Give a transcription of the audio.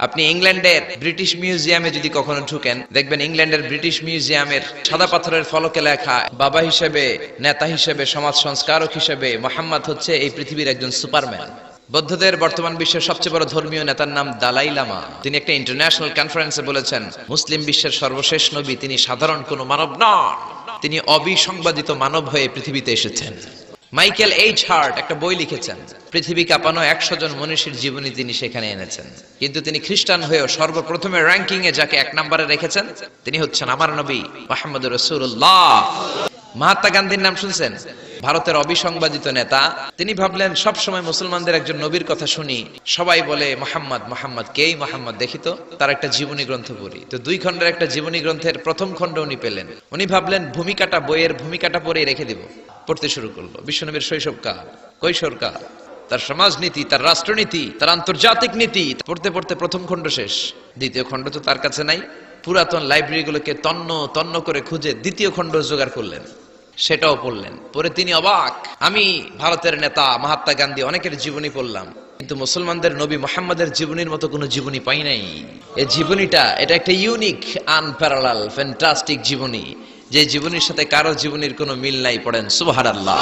আপনি ইংল্যান্ডের ব্রিটিশ মিউজিয়ামে যদি কখনো ঢুকেন, দেখবেন ইংল্যান্ডের ব্রিটিশ মিউজিয়ামের সাদা পাথরের ফলকে লেখা, বাবা হিসেবে, নেতা হিসেবে, সমাজ সংস্কারক হিসেবে মুহাম্মদ হচ্ছে এই পৃথিবীর একজন সুপারম্যান। বৌদ্ধদের বর্তমান বিশ্বের সবচেয়ে বড় ধর্মীয় নেতার নাম দালাই লামা। তিনি একটা ইন্টারন্যাশনাল কনফারেন্সে বলেছেন, মুসলিম বিশ্বের সর্বশেষ নবী তিনি সাধারণ কোনো মানব নন, তিনি অবিসংবাদিত মানব হয়ে পৃথিবীতে এসেছেন। মাইকেল এইচ হার্ট একটা বই লিখেছেন, পৃথিবী কাঁপানো 100 জন মনীষীর জীবনী তিনি সেখানে এনেছেন। কিন্তু তিনি খ্রিস্টান হয়েও সর্বপ্রথমে র্যাঙ্কিং এ যাকে 1 নম্বরে রেখেছেন তিনি হচ্ছেন আমার নবী মুহাম্মদুর রাসূলুল্লাহ। মহাত্মা গান্ধীর নাম শুনছেন? ভারতের অবিসংবাদিত নেতা। তিনি ভাবলেন সব সময় মুসলমানদের একজন নবীর কথা শুনি, সবাই বলে মুহাম্মদ মুহাম্মদ, কেই মুহাম্মদ, দেখি তো তার একটা জীবনী গ্রন্থ পড়ি। তো 2 খণ্ডের একটা জীবনী গ্রন্থের প্রথম খণ্ড উনি পেলেন। উনি ভাবলেন ভূমিকাটা, বইয়ের ভূমিকাটা পড়ে রেখে দিব। পড়তে শুরু করলো বিশ্বনবীর শৈশবকাল, কৈশোরকাল, তার সমাজনীতি, তার রাষ্ট্রনীতি, তার আন্তর্জাতিক নীতি। পড়তে পড়তে প্রথম খণ্ড শেষ। দ্বিতীয় খণ্ড তো তার কাছে নাই। পুরাতন লাইব্রেরিগুলোকে তন্ন তন্ন করে খুঁজে দ্বিতীয় খণ্ড জোগাড় করলেন, সেটাও পড়লেন। পরে তিনি অবাক, আমি ভারতের নেতা মহাত্মা গান্ধী অনেকের জীবনী পড়লাম, কিন্তু মুসলমানদের নবী মুহাম্মদের জীবনীর মতো কোনো জীবনী পাই নাই। এই জীবনীটা, এটা একটা ইউনিক, আনপ্যারালাল, ফ্যান্টাস্টিক জীবনী, যে জীবনীর সাথে কারো জীবনীর কোনো মিল নাই। পড়েন সুবহানাল্লাহ।